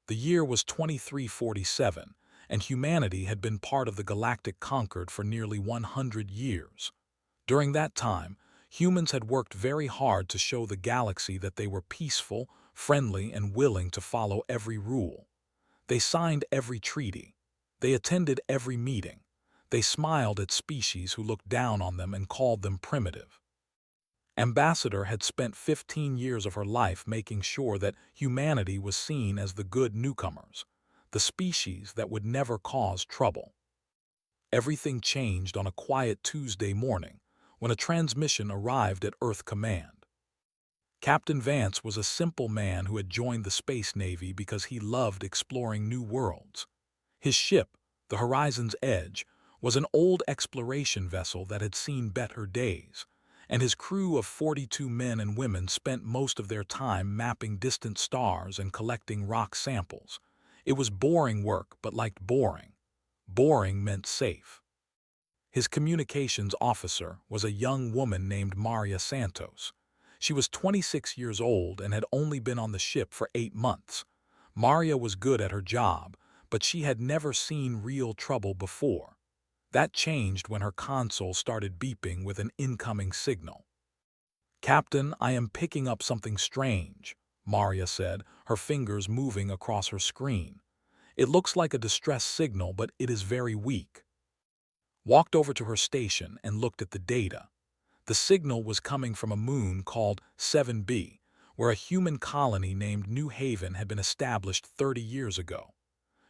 The year was 2347, and humanity had been part of the galactic concord for nearly 100 years. During that time, humans had worked very hard to show the galaxy that they were peaceful, friendly, and willing to follow every rule. They signed every treaty. They attended every meeting. They smiled at species who looked down on them and called them primitive. Ambassador had spent 15 years of her life making sure that humanity was seen as the good newcomers, the species that would never cause trouble. Everything changed on a quiet Tuesday morning when a transmission arrived at Earth Command. Captain Vance was a simple man who had joined the Space Navy because he loved exploring new worlds. His ship, the Horizon's Edge, was an old exploration vessel that had seen better days, and his crew of 42 men and women spent most of their time mapping distant stars and collecting rock samples. It was boring work, but like boring. Boring meant safe. His communications officer was a young woman named Maria Santos. She was 26 years old and had only been on the ship for 8 months. Maria was good at her job, but she had never seen real trouble before. That changed when her console started beeping with an incoming signal. "Captain, I am picking up something strange," Maria said, her fingers moving across her screen. "It looks like a distress signal, but it is very weak." Walked over to her station and looked at the data. The signal was coming from a moon called 7B, where a human colony named New Haven had been established 30 years ago.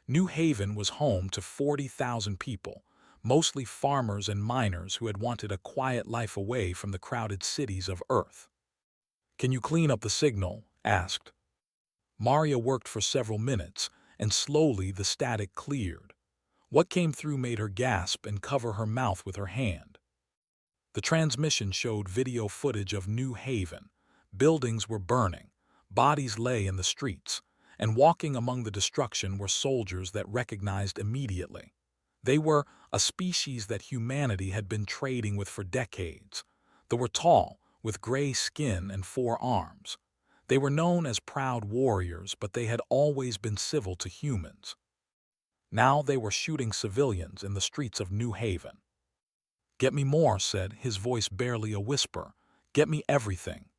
New Haven was home to 40,000 people, mostly farmers and miners who had wanted a quiet life away from the crowded cities of Earth. "Can you clean up the signal?" asked. Maria worked for several minutes, and slowly the static cleared. What came through made her gasp and cover her mouth with her hand. The transmission showed video footage of New Haven. Buildings were burning, bodies lay in the streets, and walking among the destruction were soldiers that recognized immediately. They were a species that humanity had been trading with for decades. They were tall, with gray skin and 4 arms. They were known as proud warriors, but they had always been civil to humans. Now they were shooting civilians in the streets of New Haven. "Get me more," said, his voice barely a whisper. "Get me everything."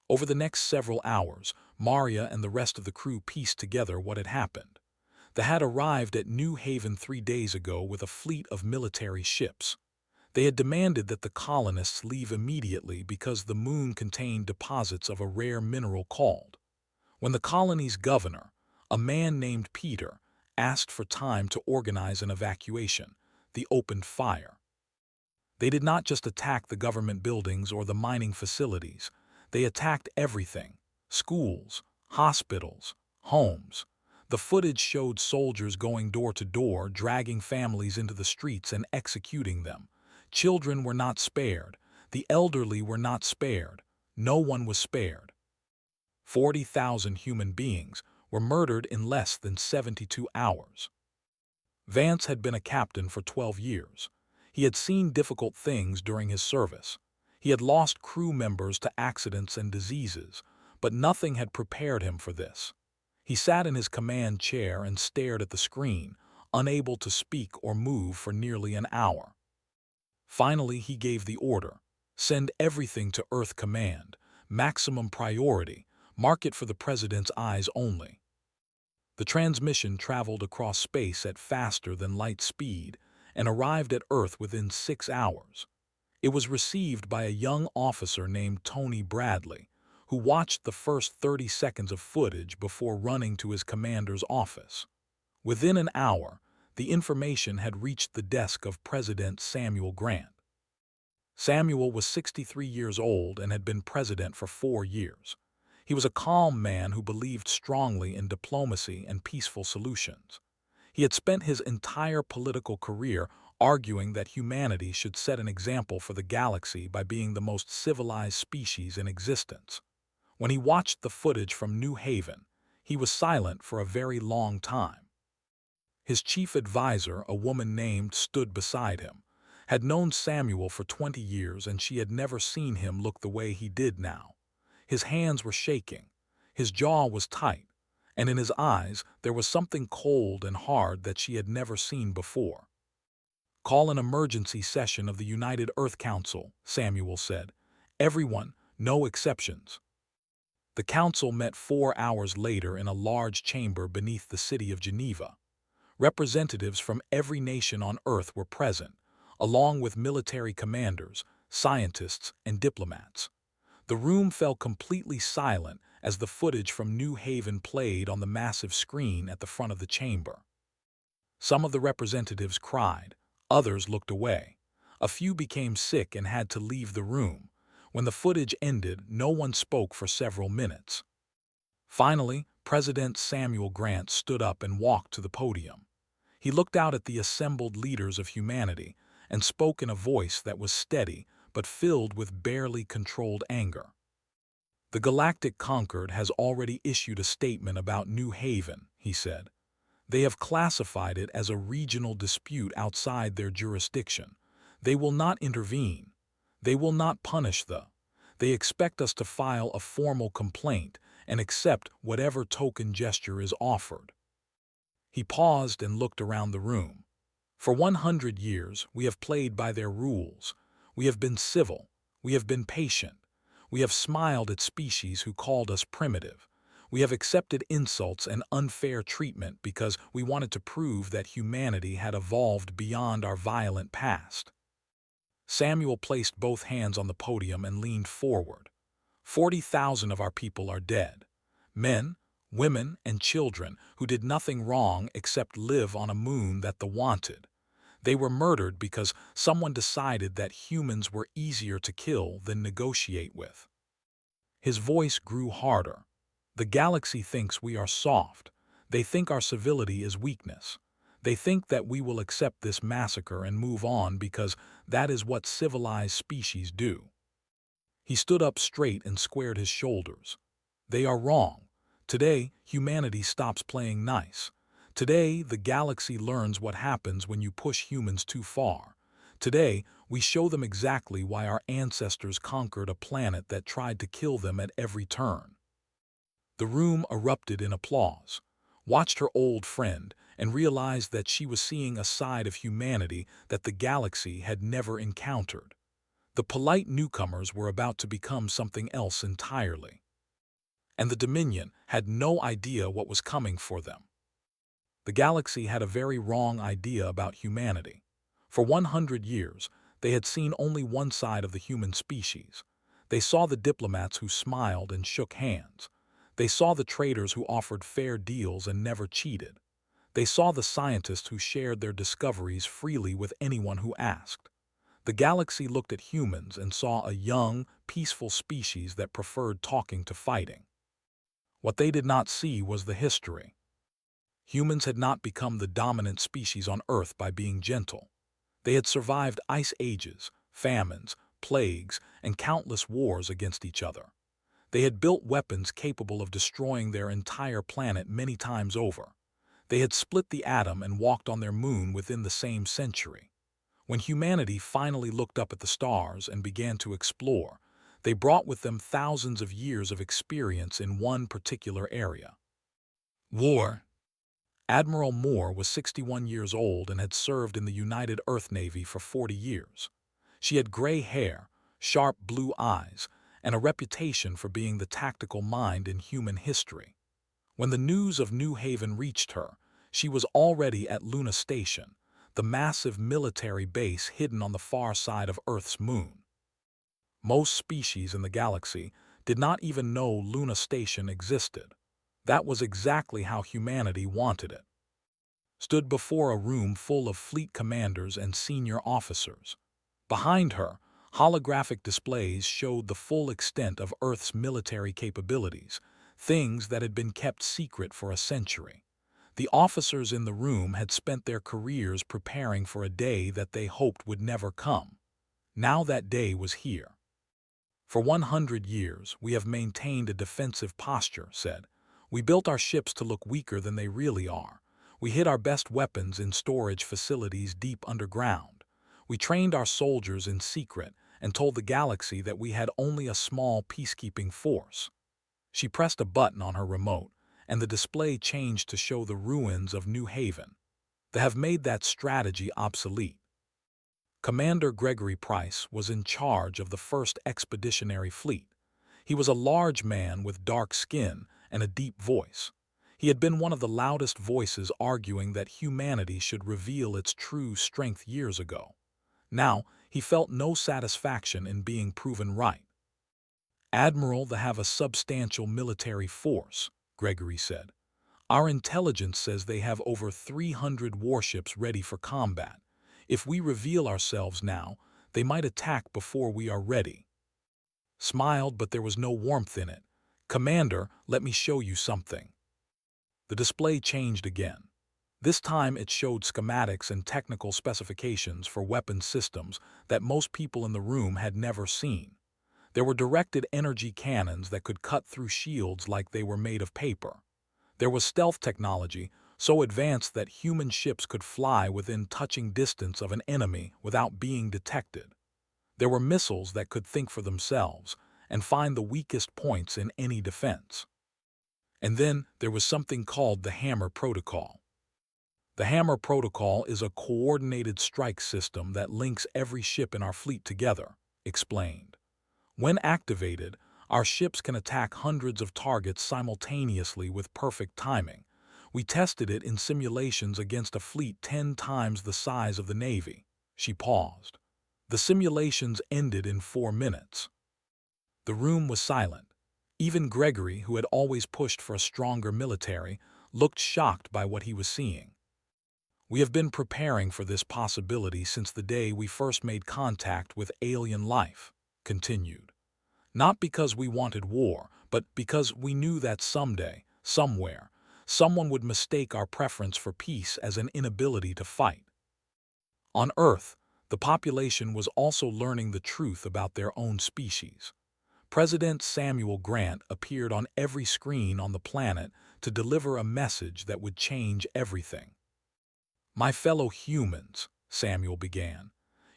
Over the next several hours, Maria and the rest of the crew pieced together what had happened. They had arrived at New Haven 3 days ago with a fleet of military ships. They had demanded that the colonists leave immediately because the moon contained deposits of a rare mineral called. When the colony's governor, a man named Peter, asked for time to organize an evacuation, they opened fire. They did not just attack the government buildings or the mining facilities. They attacked everything: schools, hospitals, homes. The footage showed soldiers going door to door, dragging families into the streets and executing them. Children were not spared. The elderly were not spared. No one was spared. 40,000 human beings were murdered in less than 72 hours. Vance had been a captain for 12 years. He had seen difficult things during his service. He had lost crew members to accidents and diseases, but nothing had prepared him for this. He sat in his command chair and stared at the screen, unable to speak or move for nearly an hour. Finally, he gave the order: "Send everything to Earth Command, maximum priority, mark it for the President's eyes only." The transmission traveled across space at faster than light speed and arrived at Earth within 6 hours. It was received by a young officer named Tony Bradley, who watched the first 30 seconds of footage before running to his commander's office. Within an hour, the information had reached the desk of President Samuel Grant. Samuel was 63 years old and had been president for 4 years. He was a calm man who believed strongly in diplomacy and peaceful solutions. He had spent his entire political career arguing that humanity should set an example for the galaxy by being the most civilized species in existence. When he watched the footage from New Haven, he was silent for a very long time. His chief advisor, a woman named, stood beside him, had known Samuel for 20 years, and she had never seen him look the way he did now. His hands were shaking, his jaw was tight, and in his eyes there was something cold and hard that she had never seen before. "Call an emergency session of the United Earth Council," Samuel said. "Everyone, no exceptions." The council met 4 hours later in a large chamber beneath the city of Geneva. Representatives from every nation on Earth were present, along with military commanders, scientists, and diplomats. The room fell completely silent as the footage from New Haven played on the massive screen at the front of the chamber. Some of the representatives cried, others looked away. A few became sick and had to leave the room. When the footage ended, no one spoke for several minutes. Finally, President Samuel Grant stood up and walked to the podium. He looked out at the assembled leaders of humanity and spoke in a voice that was steady but filled with barely controlled anger. "The Galactic Concord has already issued a statement about New Haven," he said. "They have classified it as a regional dispute outside their jurisdiction. They will not intervene. They will not punish They expect us to file a formal complaint and accept whatever token gesture is offered." He paused and looked around the room. "For 100 years, we have played by their rules. We have been civil. We have been patient. We have smiled at species who called us primitive. We have accepted insults and unfair treatment because we wanted to prove that humanity had evolved beyond our violent past." Samuel placed both hands on the podium and leaned forward. 40,000 of our people are dead. Men, women, and children who did nothing wrong except live on a moon that the wanted. They were murdered because someone decided that humans were easier to kill than negotiate with. His voice grew harder. "The galaxy thinks we are soft. They think our civility is weakness. They think that we will accept this massacre and move on because that is what civilized species do." He stood up straight and squared his shoulders. "They are wrong. Today, humanity stops playing nice. Today, the galaxy learns what happens when you push humans too far. Today, we show them exactly why our ancestors conquered a planet that tried to kill them at every turn." The room erupted in applause, watched her old friend, and realized that she was seeing a side of humanity that the galaxy had never encountered. The polite newcomers were about to become something else entirely. And the Dominion had no idea what was coming for them. The galaxy had a very wrong idea about humanity. For 100 years, they had seen only one side of the human species. They saw the diplomats who smiled and shook hands. They saw the traders who offered fair deals and never cheated. They saw the scientists who shared their discoveries freely with anyone who asked. The galaxy looked at humans and saw a young, peaceful species that preferred talking to fighting. What they did not see was the history. Humans had not become the dominant species on Earth by being gentle. They had survived ice ages, famines, plagues, and countless wars against each other. They had built weapons capable of destroying their entire planet many times over. They had split the atom and walked on their moon within the same century. When humanity finally looked up at the stars and began to explore, they brought with them thousands of years of experience in one particular area. War. Admiral Moore was 61 years old and had served in the United Earth Navy for 40 years. She had gray hair, sharp blue eyes, and a reputation for being the tactical mind in human history. When the news of New Haven reached her, she was already at Luna Station, the massive military base hidden on the far side of Earth's moon. Most species in the galaxy did not even know Luna Station existed. That was exactly how humanity wanted it. Stood before a room full of fleet commanders and senior officers. Behind her, holographic displays showed the full extent of Earth's military capabilities, things that had been kept secret for a century. The officers in the room had spent their careers preparing for a day that they hoped would never come. Now that day was here. "For 100 years, we have maintained a defensive posture," said. "We built our ships to look weaker than they really are. We hid our best weapons in storage facilities deep underground. We trained our soldiers in secret and told the galaxy that we had only a small peacekeeping force." She pressed a button on her remote, and the display changed to show the ruins of New Haven. They have made that strategy obsolete. Commander Gregory Price was in charge of the first expeditionary fleet. He was a large man with dark skin and a deep voice. He had been one of the loudest voices arguing that humanity should reveal its true strength years ago. Now, he felt no satisfaction in being proven right. "Admiral, they have a substantial military force," Gregory said. "Our intelligence says they have over 300 warships ready for combat. If we reveal ourselves now, they might attack before we are ready." Smiled, but there was no warmth in it. "Commander, let me show you something." The display changed again. This time it showed schematics and technical specifications for weapon systems that most people in the room had never seen. There were directed energy cannons that could cut through shields like they were made of paper. There was stealth technology so advanced that human ships could fly within touching distance of an enemy without being detected. There were missiles that could think for themselves and find the weakest points in any defense. And then there was something called the Hammer Protocol. The Hammer Protocol is a coordinated strike system that links every ship in our fleet together, explained. When activated, our ships can attack hundreds of targets simultaneously with perfect timing. We tested it in simulations against a fleet 10 times the size of the Navy. She paused. The simulations ended in 4 minutes. The room was silent. Even Gregory, who had always pushed for a stronger military, looked shocked by what he was seeing. "We have been preparing for this possibility since the day we first made contact with alien life," continued. "Not because we wanted war, but because we knew that someday, somewhere, someone would mistake our preference for peace as an inability to fight." On Earth, the population was also learning the truth about their own species. President Samuel Grant appeared on every screen on the planet to deliver a message that would change everything. "My fellow humans," Samuel began,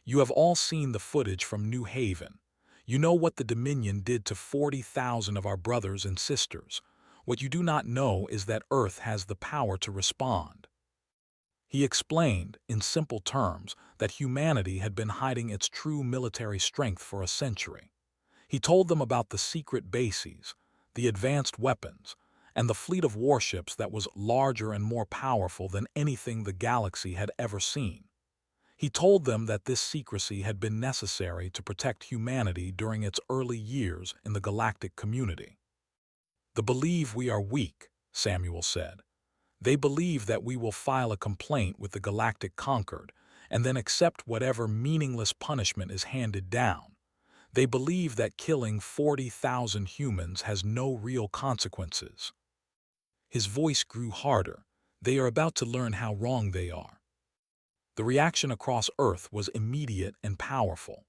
"you have all seen the footage from New Haven. You know what the Dominion did to 40,000 of our brothers and sisters. What you do not know is that Earth has the power to respond." He explained, in simple terms, that humanity had been hiding its true military strength for a century. He told them about the secret bases, the advanced weapons, and the fleet of warships that was larger and more powerful than anything the galaxy had ever seen. He told them that this secrecy had been necessary to protect humanity during its early years in the galactic community. "They believe we are weak," Samuel said. "They believe that we will file a complaint with the Galactic Conquered and then accept whatever meaningless punishment is handed down. They believe that killing 40,000 humans has no real consequences." His voice grew harder. "They are about to learn how wrong they are." The reaction across Earth was immediate and powerful.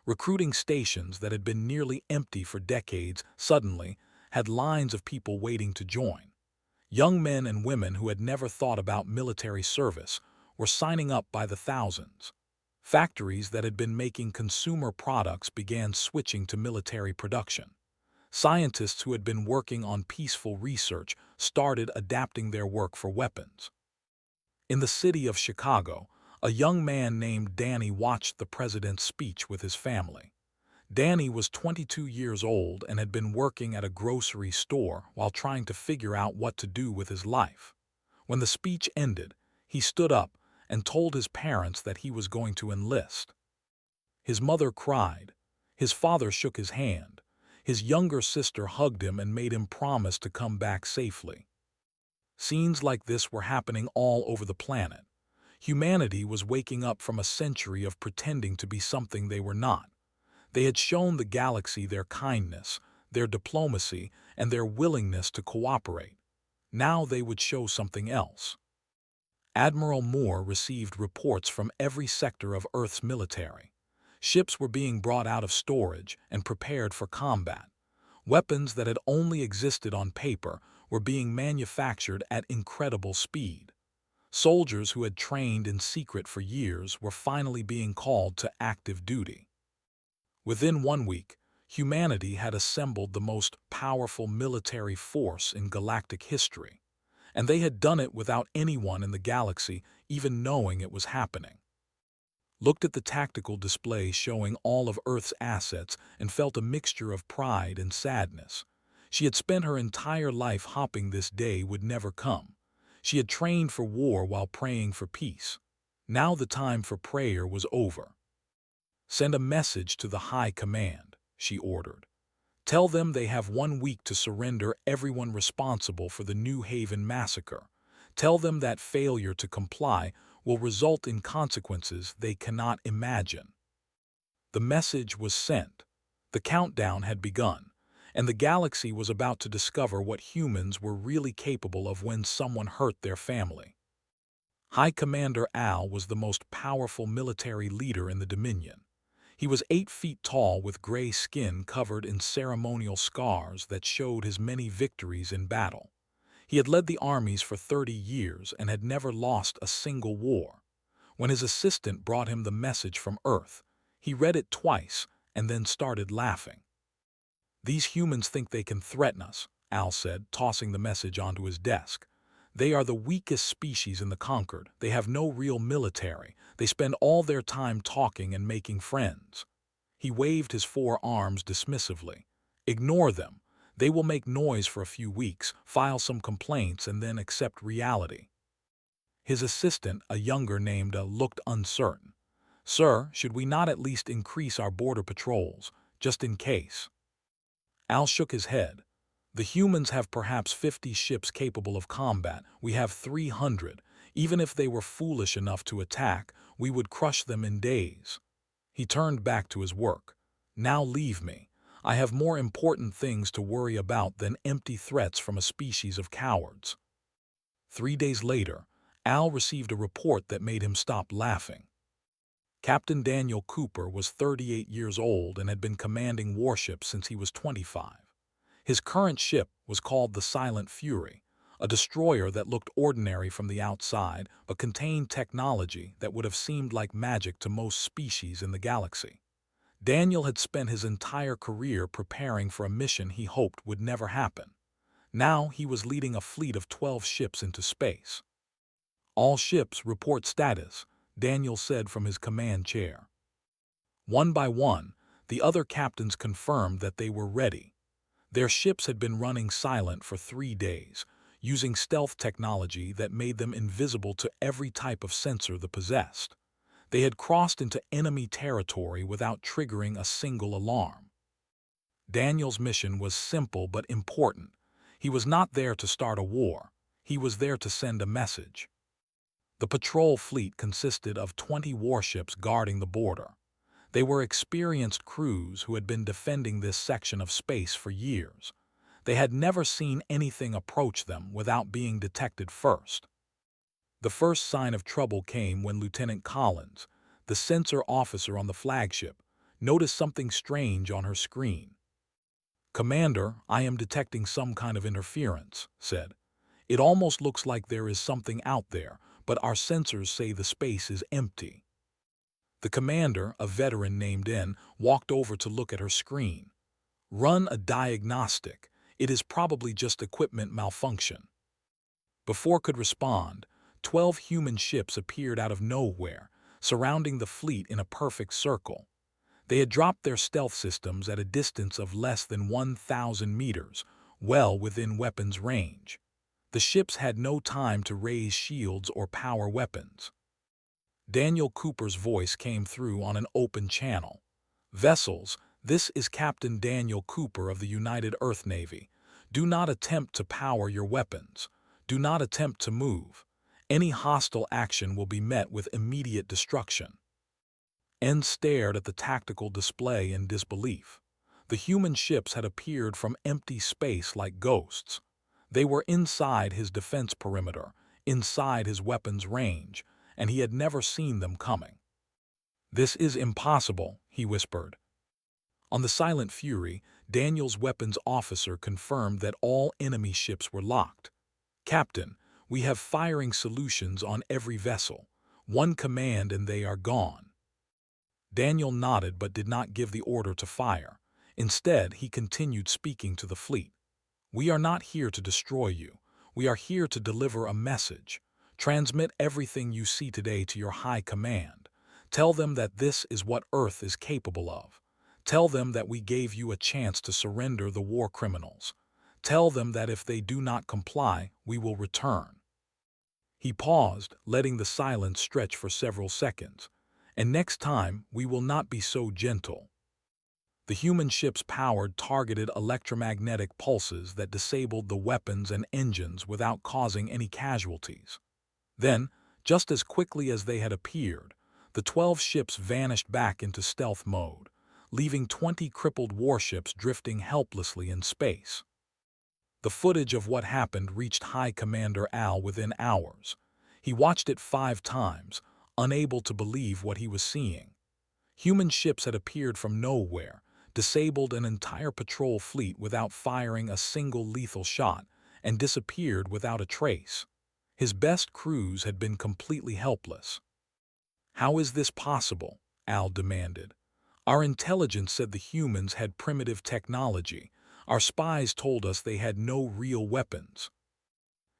Recruiting stations that had been nearly empty for decades suddenly had lines of people waiting to join. Young men and women who had never thought about military service were signing up by the thousands. Factories that had been making consumer products began switching to military production. Scientists who had been working on peaceful research started adapting their work for weapons. In the city of Chicago, a young man named Danny watched the president's speech with his family. Danny was 22 years old and had been working at a grocery store while trying to figure out what to do with his life. When the speech ended, he stood up and told his parents that he was going to enlist. His mother cried. His father shook his hand. His younger sister hugged him and made him promise to come back safely. Scenes like this were happening all over the planet. Humanity was waking up from a century of pretending to be something they were not. They had shown the galaxy their kindness, their diplomacy, and their willingness to cooperate. Now they would show something else. Admiral Moore received reports from every sector of Earth's military. Ships were being brought out of storage and prepared for combat. Weapons that had only existed on paper were being manufactured at incredible speed. Soldiers who had trained in secret for years were finally being called to active duty. Within 1 week, Humanity had assembled the most powerful military force in galactic history, and they had done it without anyone in the galaxy even knowing it was happening. Looked at the tactical display showing all of Earth's assets and felt a mixture of pride and sadness. She had spent her entire life hoping this day would never come. She had trained for war while praying for peace. Now the time for prayer was over. "Send a message to the High Command," she ordered. "Tell them they have 1 week to surrender everyone responsible for the New Haven massacre. Tell them that failure to comply will result in consequences they cannot imagine." The message was sent. The countdown had begun, and the galaxy was about to discover what humans were really capable of when someone hurt their family. High Commander Al was the most powerful military leader in the Dominion. He was 8 feet tall with gray skin covered in ceremonial scars that showed his many victories in battle. He had led the armies for 30 years and had never lost a single war. When his assistant brought him the message from Earth, he read it twice and then started laughing. "These humans think they can threaten us," Al said, tossing the message onto his desk. "They are the weakest species in the Conquered. They have no real military. They spend all their time talking and making friends." He waved his 4 arms dismissively. "Ignore them. They will make noise for a few weeks, file some complaints, and then accept reality." His assistant, a younger named looked uncertain. "Sir, should we not at least increase our border patrols, just in case?" Al shook his head. "The humans have perhaps 50 ships capable of combat. We have 300. Even if they were foolish enough to attack, we would crush them in days." He turned back to his work. "Now leave me. I have more important things to worry about than empty threats from a species of cowards." 3 days later, Al received a report that made him stop laughing. Captain Daniel Cooper was 38 years old and had been commanding warships since he was 25. His current ship was called the Silent Fury, a destroyer that looked ordinary from the outside but contained technology that would have seemed like magic to most species in the galaxy. Daniel had spent his entire career preparing for a mission he hoped would never happen. Now he was leading a fleet of 12 ships into space. "All ships report status," Daniel said from his command chair. One by one, the other captains confirmed that they were ready. Their ships had been running silent for 3 days, using stealth technology that made them invisible to every type of sensor they possessed. They had crossed into enemy territory without triggering a single alarm. Daniel's mission was simple but important. He was not there to start a war. He was there to send a message. The patrol fleet consisted of 20 warships guarding the border. They were experienced crews who had been defending this section of space for years. They had never seen anything approach them without being detected first. The first sign of trouble came when Lieutenant Collins, the sensor officer on the flagship, noticed something strange on her screen. "Commander, I am detecting some kind of interference," said. "It almost looks like there is something out there, but our sensors say the space is empty." The commander, a veteran named N, walked over to look at her screen. "Run a diagnostic. It is probably just equipment malfunction." Before could respond, 12 human ships appeared out of nowhere, surrounding the fleet in a perfect circle. They had dropped their stealth systems at a distance of less than 1,000 meters, well within weapons range. The ships had no time to raise shields or power weapons. Daniel Cooper's voice came through on an open channel. "Vessels, this is Captain Daniel Cooper of the United Earth Navy. Do not attempt to power your weapons. Do not attempt to move. Any hostile action will be met with immediate destruction." N stared at the tactical display in disbelief. The human ships had appeared from empty space like ghosts. They were inside his defense perimeter, inside his weapons range, and he had never seen them coming. "This is impossible," he whispered. On the Silent Fury, Daniel's weapons officer confirmed that all enemy ships were locked. "Captain, we have firing solutions on every vessel. One command and they are gone." Daniel nodded but did not give the order to fire. Instead, he continued speaking to the fleet. "We are not here to destroy you. We are here to deliver a message. Transmit everything you see today to your high command. Tell them that this is what Earth is capable of. Tell them that we gave you a chance to surrender the war criminals. Tell them that if they do not comply, we will return." He paused, letting the silence stretch for several seconds. "And next time, we will not be so gentle." The human ships powered targeted electromagnetic pulses that disabled the weapons and engines without causing any casualties. Then, just as quickly as they had appeared, the 12 ships vanished back into stealth mode, leaving 20 crippled warships drifting helplessly in space. The footage of what happened reached High Commander Al within hours. He watched it 5 times, unable to believe what he was seeing. Human ships had appeared from nowhere, disabled an entire patrol fleet without firing a single lethal shot, and disappeared without a trace. His best crews had been completely helpless. "How is this possible?" Al demanded. "Our intelligence said the humans had primitive technology. Our spies told us they had no real weapons."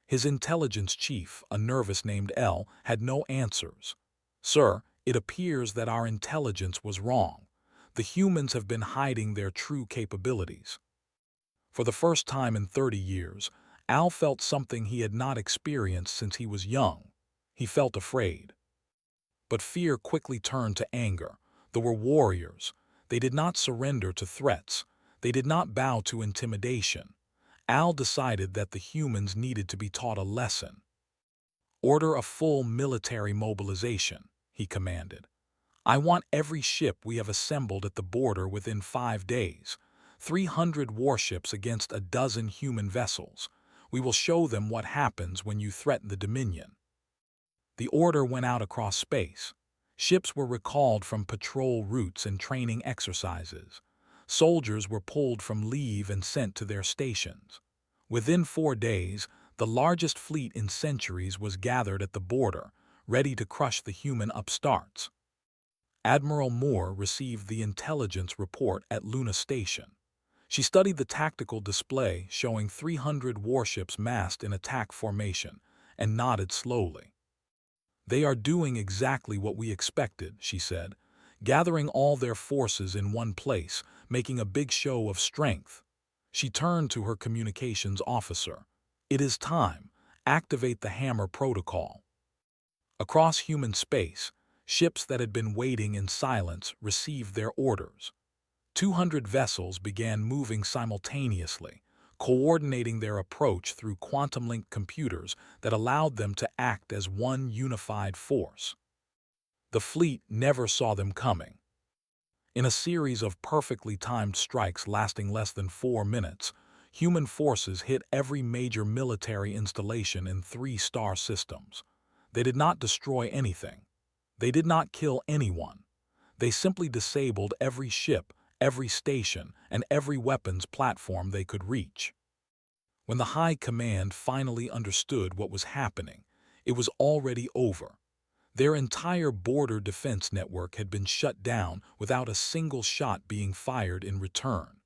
His intelligence chief, a nervous named L, had no answers. "Sir, it appears that our intelligence was wrong. The humans have been hiding their true capabilities." For the first time in 30 years, Al felt something he had not experienced since he was young. He felt afraid. But fear quickly turned to anger. They were warriors. They did not surrender to threats. They did not bow to intimidation. Al decided that the humans needed to be taught a lesson. "Order a full military mobilization," he commanded. "I want every ship we have assembled at the border within 5 days. 300 warships against a dozen human vessels. We will show them what happens when you threaten the Dominion." The order went out across space. Ships were recalled from patrol routes and training exercises. Soldiers were pulled from leave and sent to their stations. Within 4 days, the largest fleet in centuries was gathered at the border, ready to crush the human upstarts. Admiral Moore received the intelligence report at Luna Station. She studied the tactical display showing 300 warships massed in attack formation and nodded slowly. "They are doing exactly what we expected," she said, "gathering all their forces in one place, making a big show of strength." She turned to her communications officer. "It is time. Activate the Hammer Protocol." Across human space, ships that had been waiting in silence received their orders. 200 vessels began moving simultaneously, coordinating their approach through quantum-linked computers that allowed them to act as one unified force. The fleet never saw them coming. In a series of perfectly timed strikes lasting less than 4 minutes, human forces hit every major military installation in 3 star systems. They did not destroy anything. They did not kill anyone. They simply disabled every ship, every station, and every weapons platform they could reach. When the High Command finally understood what was happening, it was already over. Their entire border defense network had been shut down without a single shot being fired in return.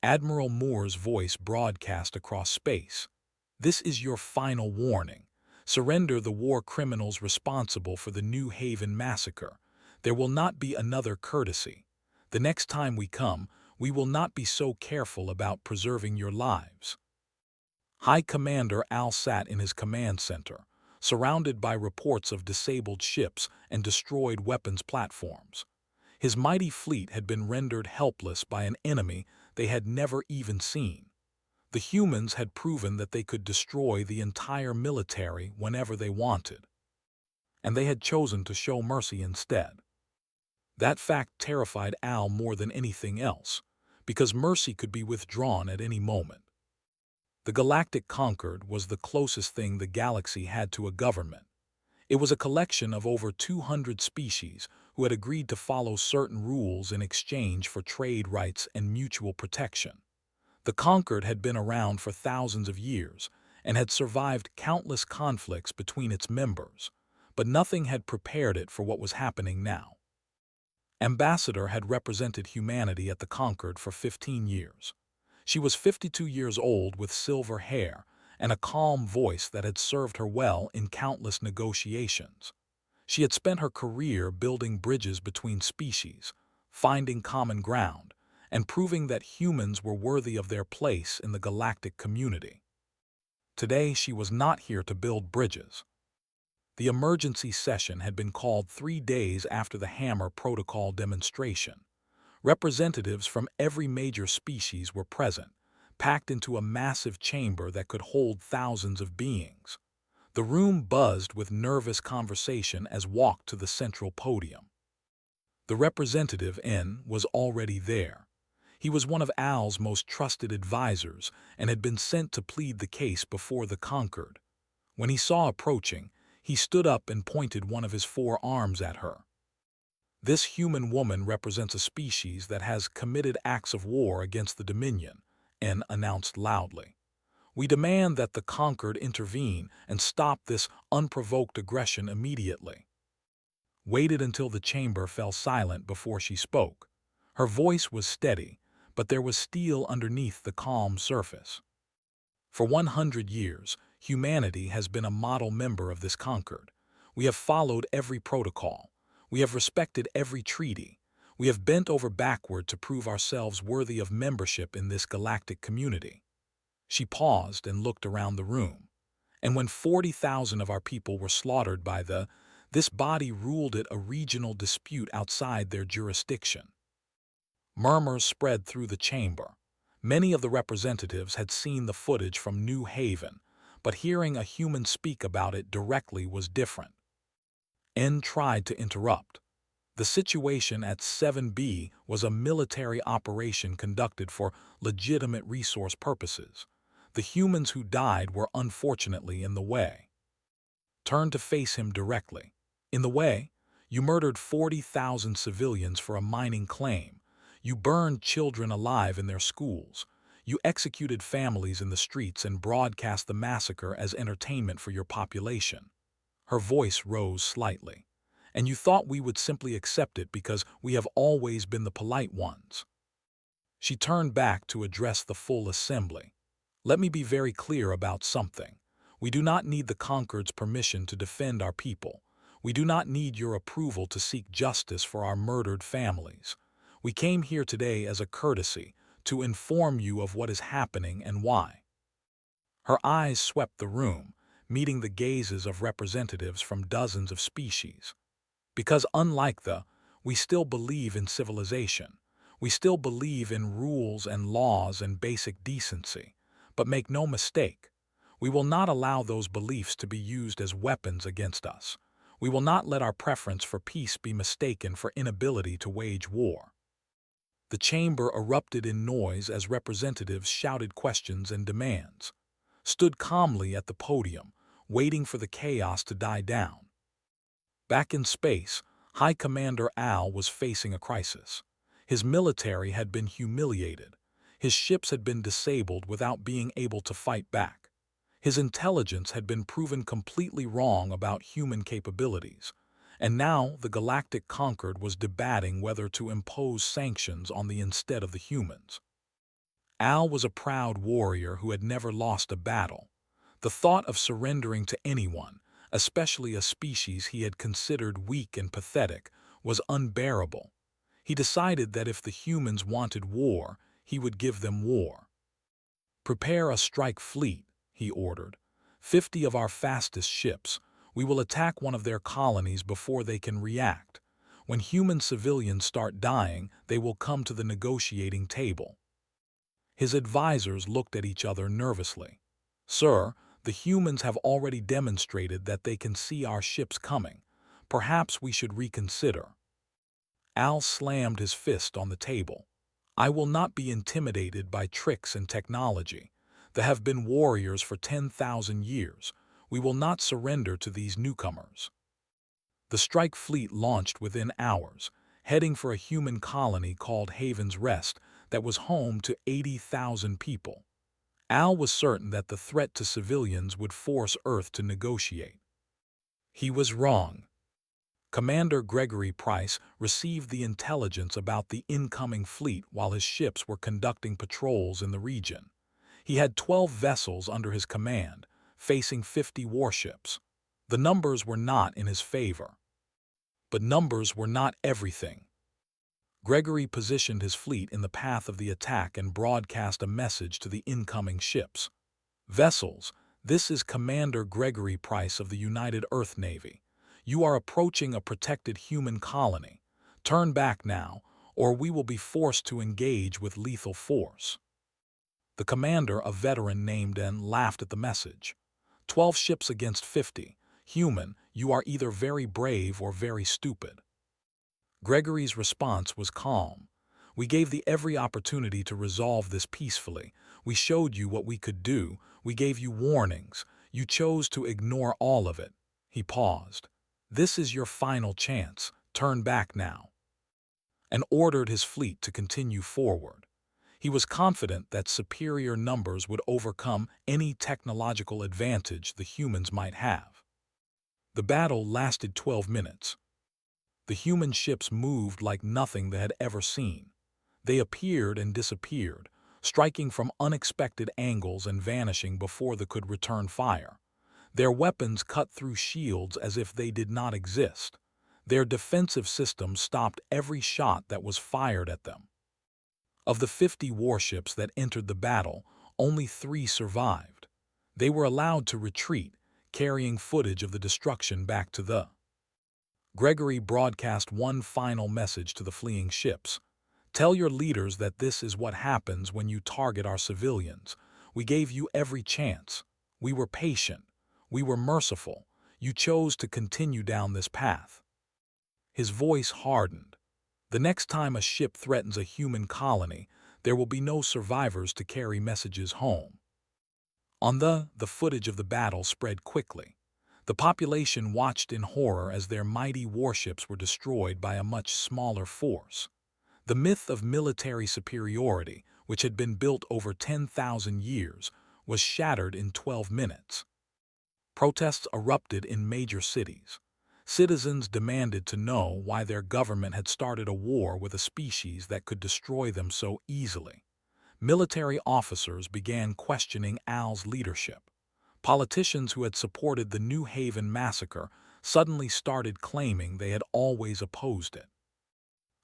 Admiral Moore's voice broadcast across space. "This is your final warning. Surrender the war criminals responsible for the New Haven massacre. There will not be another courtesy. The next time we come, we will not be so careful about preserving your lives." High Commander Al sat in his command center, surrounded by reports of disabled ships and destroyed weapons platforms. His mighty fleet had been rendered helpless by an enemy they had never even seen. The humans had proven that they could destroy the entire military whenever they wanted. And they had chosen to show mercy instead. That fact terrified Al more than anything else, because mercy could be withdrawn at any moment. The Galactic Concord was the closest thing the galaxy had to a government. It was a collection of over 200 species who had agreed to follow certain rules in exchange for trade rights and mutual protection. The Concord had been around for thousands of years and had survived countless conflicts between its members, but nothing had prepared it for what was happening now. Ambassador had represented humanity at the Concord for 15 years. She was 52 years old with silver hair and a calm voice that had served her well in countless negotiations. She had spent her career building bridges between species, finding common ground, and proving that humans were worthy of their place in the galactic community. Today, she was not here to build bridges. The emergency session had been called 3 days after the Hammer Protocol demonstration. Representatives from every major species were present, packed into a massive chamber that could hold thousands of beings. The room buzzed with nervous conversation as walked to the central podium. The representative N was already there. He was one of Al's most trusted advisors and had been sent to plead the case before the Concord. When he saw approaching, he stood up and pointed one of his 4 arms at her. This human woman represents a species that has committed acts of war against the Dominion, N announced loudly. We demand that the Conquered intervene and stop this unprovoked aggression immediately. Waited until the chamber fell silent before she spoke. Her voice was steady, but there was steel underneath the calm surface. For 100 years, humanity has been a model member of this Concord. We have followed every protocol. We have respected every treaty. We have bent over backward to prove ourselves worthy of membership in this galactic community. She paused and looked around the room. And when 40,000 of our people were slaughtered by this body ruled it a regional dispute outside their jurisdiction. Murmurs spread through the chamber. Many of the representatives had seen the footage from New Haven, but hearing a human speak about it directly was different. N tried to interrupt. The situation at 7B was a military operation conducted for legitimate resource purposes. The humans who died were unfortunately in the way. Turned to face him directly. In the way, you murdered 40,000 civilians for a mining claim. You burned children alive in their schools. You executed families in the streets and broadcast the massacre as entertainment for your population. Her voice rose slightly. And you thought we would simply accept it because we have always been the polite ones. She turned back to address the full assembly. Let me be very clear about something. We do not need the Concord's permission to defend our people. We do not need your approval to seek justice for our murdered families. We came here today as a courtesy to inform you of what is happening and why. Her eyes swept the room, meeting the gazes of representatives from dozens of species. Because unlike we still believe in civilization. We still believe in rules and laws and basic decency. But make no mistake, we will not allow those beliefs to be used as weapons against us. We will not let our preference for peace be mistaken for inability to wage war. The chamber erupted in noise as representatives shouted questions and demands, stood calmly at the podium, waiting for the chaos to die down. Back in space, High Commander Al was facing a crisis. His military had been humiliated. His ships had been disabled without being able to fight back. His intelligence had been proven completely wrong about human capabilities. And now the Galactic Concord was debating whether to impose sanctions on the instead of the humans. Al was a proud warrior who had never lost a battle. The thought of surrendering to anyone, especially a species he had considered weak and pathetic, was unbearable. He decided that if the humans wanted war, he would give them war. Prepare a strike fleet, he ordered. 50 of our fastest ships. We will attack one of their colonies before they can react. When human civilians start dying, they will come to the negotiating table. His advisors looked at each other nervously. Sir, the humans have already demonstrated that they can see our ships coming. Perhaps we should reconsider. Al slammed his fist on the table. I will not be intimidated by tricks and technology. There have been warriors for 10,000 years. We will not surrender to these newcomers. The strike fleet launched within hours, heading for a human colony called Haven's Rest that was home to 80,000 people. Al was certain that the threat to civilians would force Earth to negotiate. He was wrong. Commander Gregory Price received the intelligence about the incoming fleet while his ships were conducting patrols in the region. He had 12 vessels under his command, facing 50 warships. The numbers were not in his favor. But numbers were not everything. Gregory positioned his fleet in the path of the attack and broadcast a message to the incoming ships. Vessels, this is Commander Gregory Price of the United Earth Navy. You are approaching a protected human colony. Turn back now, or we will be forced to engage with lethal force. The commander, a veteran named N, laughed at the message. 12 ships against 50. Human, you are either very brave or very stupid. Gregory's response was calm. We gave thee every opportunity to resolve this peacefully. We showed you what we could do. We gave you warnings. You chose to ignore all of it. He paused. This is your final chance. Turn back now. And ordered his fleet to continue forward. He was confident that superior numbers would overcome any technological advantage the humans might have. The battle lasted 12 minutes. The human ships moved like nothing they had ever seen. They appeared and disappeared, striking from unexpected angles and vanishing before they could return fire. Their weapons cut through shields as if they did not exist. Their defensive systems stopped every shot that was fired at them. Of the 50 warships that entered the battle, only 3 survived. They were allowed to retreat, carrying footage of the destruction back to the. Gregory broadcast one final message to the fleeing ships. Tell your leaders that this is what happens when you target our civilians. We gave you every chance. We were patient. We were merciful. You chose to continue down this path. His voice hardened. The next time a ship threatens a human colony, there will be no survivors to carry messages home. The footage of the battle spread quickly. The population watched in horror as their mighty warships were destroyed by a much smaller force. The myth of military superiority, which had been built over 10,000 years, was shattered in 12 minutes. Protests erupted in major cities. Citizens demanded to know why their government had started a war with a species that could destroy them so easily. Military officers began questioning Al's leadership. Politicians who had supported the New Haven massacre suddenly started claiming they had always opposed it.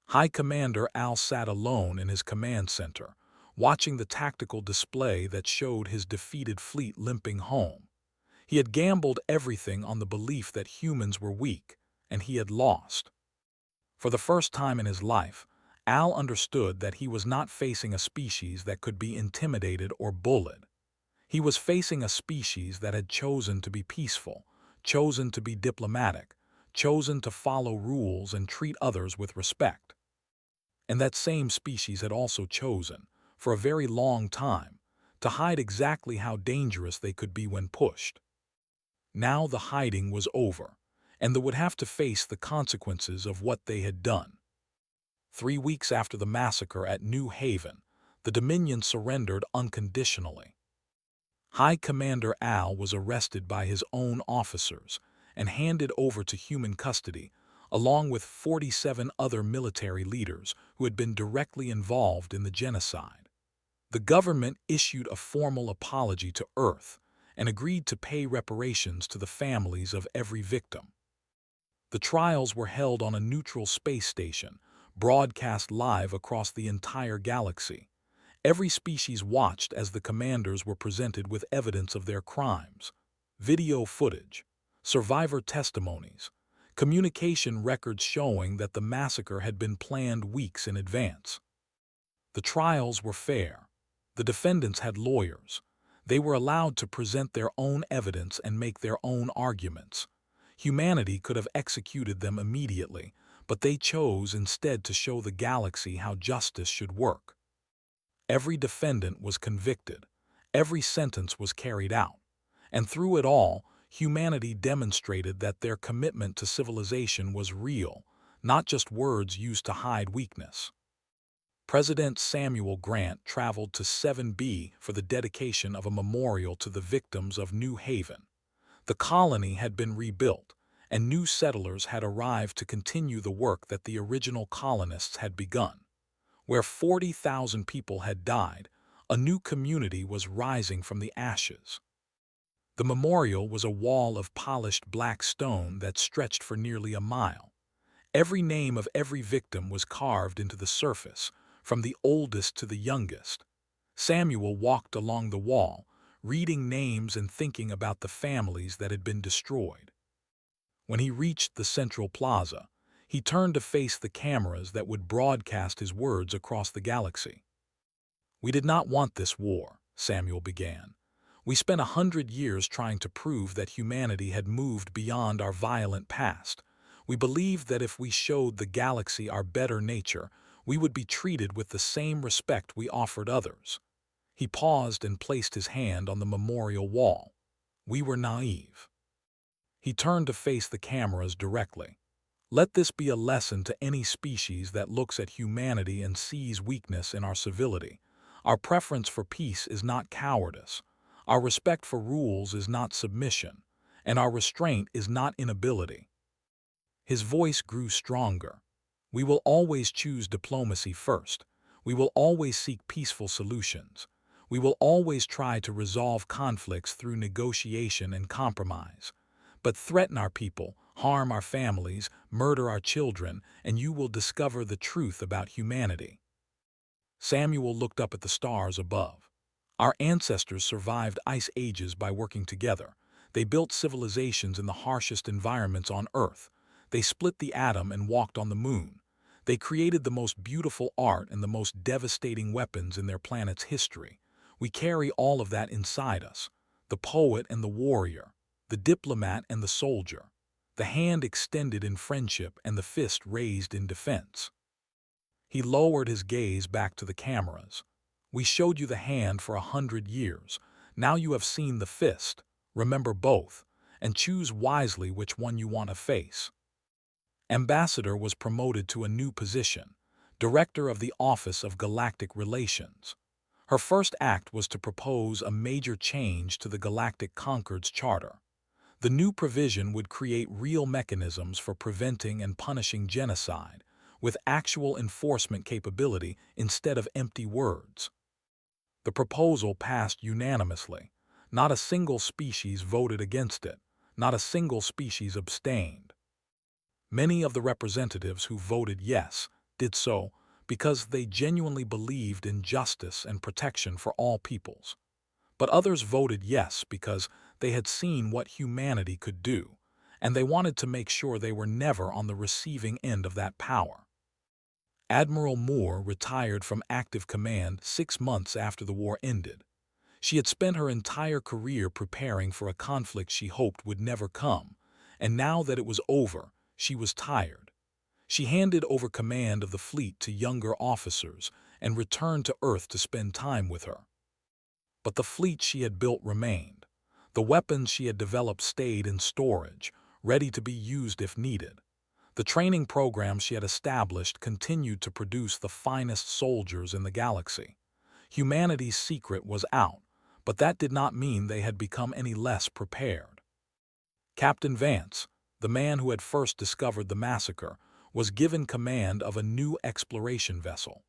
High Commander Al sat alone in his command center, watching the tactical display that showed his defeated fleet limping home. He had gambled everything on the belief that humans were weak, and he had lost. For the first time in his life, Al understood that he was not facing a species that could be intimidated or bullied. He was facing a species that had chosen to be peaceful, chosen to be diplomatic, chosen to follow rules and treat others with respect. And that same species had also chosen, for a very long time, to hide exactly how dangerous they could be when pushed. Now the hiding was over, and they would have to face the consequences of what they had done. 3 weeks after the massacre at New Haven, the Dominion surrendered unconditionally. High Commander Al was arrested by his own officers and handed over to human custody, along with 47 other military leaders who had been directly involved in the genocide. The government issued a formal apology to Earth and agreed to pay reparations to the families of every victim. The trials were held on a neutral space station, broadcast live across the entire galaxy. Every species watched as the commanders were presented with evidence of their crimes, video footage, survivor testimonies, communication records showing that the massacre had been planned weeks in advance. The trials were fair. The defendants had lawyers. They were allowed to present their own evidence and make their own arguments. Humanity could have executed them immediately, but they chose instead to show the galaxy how justice should work. Every defendant was convicted. Every sentence was carried out. And through it all, humanity demonstrated that their commitment to civilization was real, not just words used to hide weakness. President Samuel Grant traveled to 7B for the dedication of a memorial to the victims of New Haven. The colony had been rebuilt, and new settlers had arrived to continue the work that the original colonists had begun. Where 40,000 people had died, a new community was rising from the ashes. The memorial was a wall of polished black stone that stretched for nearly a mile. Every name of every victim was carved into the surface, from the oldest to the youngest. Samuel walked along the wall, reading names and thinking about the families that had been destroyed. When he reached the central plaza, he turned to face the cameras that would broadcast his words across the galaxy. "We did not want this war," Samuel began. "We spent 100 years trying to prove that humanity had moved beyond our violent past. We believed that if we showed the galaxy our better nature, we would be treated with the same respect we offered others." He paused and placed his hand on the memorial wall. "We were naive." He turned to face the cameras directly. "Let this be a lesson to any species that looks at humanity and sees weakness in our civility. Our preference for peace is not cowardice. Our respect for rules is not submission. And our restraint is not inability." His voice grew stronger. "We will always choose diplomacy first. We will always seek peaceful solutions. We will always try to resolve conflicts through negotiation and compromise. But threaten our people, harm our families, murder our children, and you will discover the truth about humanity." Samuel looked up at the stars above. "Our ancestors survived ice ages by working together. They built civilizations in the harshest environments on Earth. They split the atom and walked on the moon. They created the most beautiful art and the most devastating weapons in their planet's history. We carry all of that inside us: the poet and the warrior, the diplomat and the soldier, the hand extended in friendship and the fist raised in defense." He lowered his gaze back to the cameras. "We showed you the hand for 100 years. Now you have seen the fist. Remember both, and choose wisely which one you want to face." Ambassador was promoted to a new position, Director of the Office of Galactic Relations. Her first act was to propose a major change to the Galactic Concord's charter. The new provision would create real mechanisms for preventing and punishing genocide, with actual enforcement capability instead of empty words. The proposal passed unanimously. Not a single species voted against it. Not a single species abstained. Many of the representatives who voted yes did so because they genuinely believed in justice and protection for all peoples. But others voted yes because they had seen what humanity could do, and they wanted to make sure they were never on the receiving end of that power. Admiral Moore retired from active command 6 months after the war ended. She had spent her entire career preparing for a conflict she hoped would never come, and now that it was over, she was tired. She handed over command of the fleet to younger officers and returned to Earth to spend time with her. But the fleet she had built remained. The weapons she had developed stayed in storage, ready to be used if needed. The training programs she had established continued to produce the finest soldiers in the galaxy. Humanity's secret was out, but that did not mean they had become any less prepared. Captain Vance, the man who had first discovered the massacre, was given command of a new exploration vessel.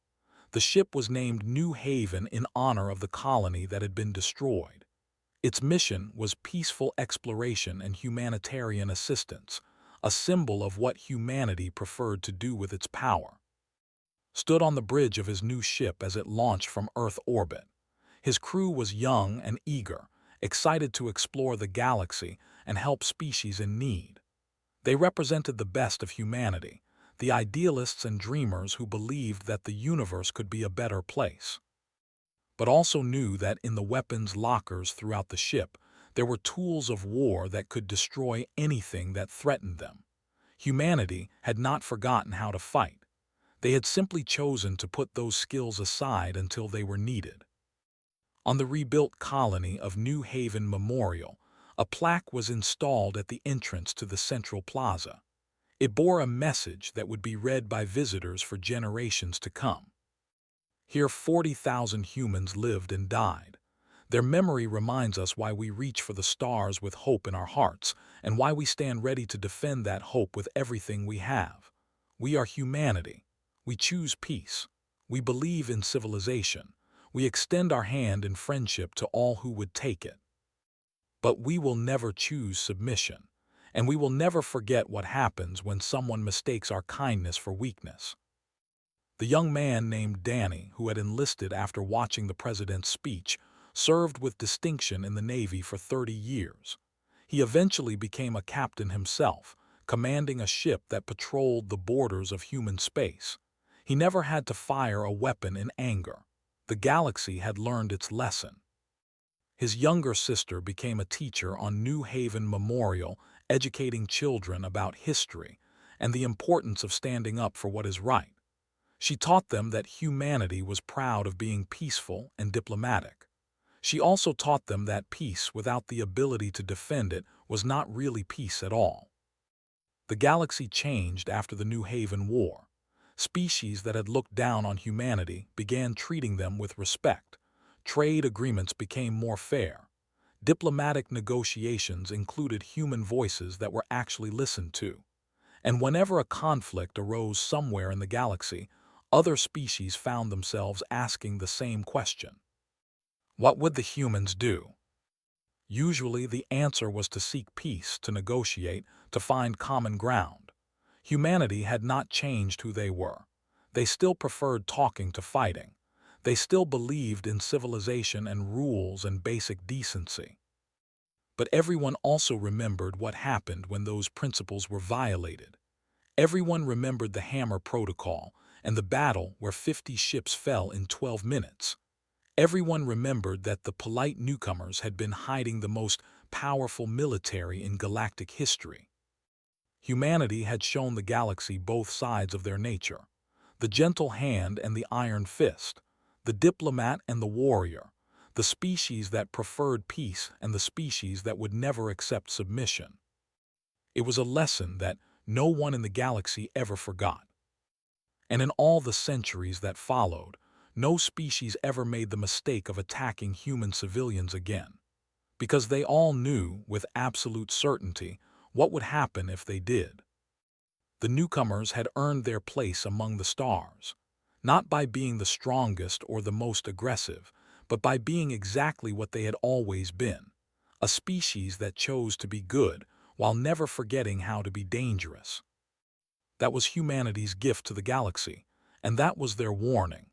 The ship was named New Haven in honor of the colony that had been destroyed. Its mission was peaceful exploration and humanitarian assistance, a symbol of what humanity preferred to do with its power. Stood on the bridge of his new ship as it launched from Earth orbit. His crew was young and eager, excited to explore the galaxy and help species in need. They represented the best of humanity, the idealists and dreamers who believed that the universe could be a better place, but also knew that in the weapons lockers throughout the ship, there were tools of war that could destroy anything that threatened them. Humanity had not forgotten how to fight. They had simply chosen to put those skills aside until they were needed. On the rebuilt colony of New Haven Memorial, a plaque was installed at the entrance to the central plaza. It bore a message that would be read by visitors for generations to come. Here 40,000 humans lived and died. Their memory reminds us why we reach for the stars with hope in our hearts, and why we stand ready to defend that hope with everything we have. We are humanity. We choose peace. We believe in civilization. We extend our hand in friendship to all who would take it. But we will never choose submission, and we will never forget what happens when someone mistakes our kindness for weakness. The young man named Danny, who had enlisted after watching the president's speech, served with distinction in the Navy for 30 years. He eventually became a captain himself, commanding a ship that patrolled the borders of human space. He never had to fire a weapon in anger. The galaxy had learned its lesson. His younger sister became a teacher on New Haven Memorial, educating children about history and the importance of standing up for what is right. She taught them that humanity was proud of being peaceful and diplomatic. She also taught them that peace without the ability to defend it was not really peace at all. The galaxy changed after the New Haven War. Species that had looked down on humanity began treating them with respect. Trade agreements became more fair. Diplomatic negotiations included human voices that were actually listened to. And whenever a conflict arose somewhere in the galaxy, other species found themselves asking the same question. What would the humans do? Usually the answer was to seek peace, to negotiate, to find common ground. Humanity had not changed who they were. They still preferred talking to fighting. They still believed in civilization and rules and basic decency. But everyone also remembered what happened when those principles were violated. Everyone remembered the Hammer Protocol and the battle where 50 ships fell in 12 minutes. Everyone remembered that the polite newcomers had been hiding the most powerful military in galactic history. Humanity had shown the galaxy both sides of their nature, the gentle hand and the iron fist, the diplomat and the warrior, the species that preferred peace and the species that would never accept submission. It was a lesson that no one in the galaxy ever forgot. And in all the centuries that followed, no species ever made the mistake of attacking human civilians again, because they all knew with absolute certainty what would happen if they did. The newcomers had earned their place among the stars, not by being the strongest or the most aggressive, but by being exactly what they had always been, a species that chose to be good while never forgetting how to be dangerous. That was humanity's gift to the galaxy, and that was their warning.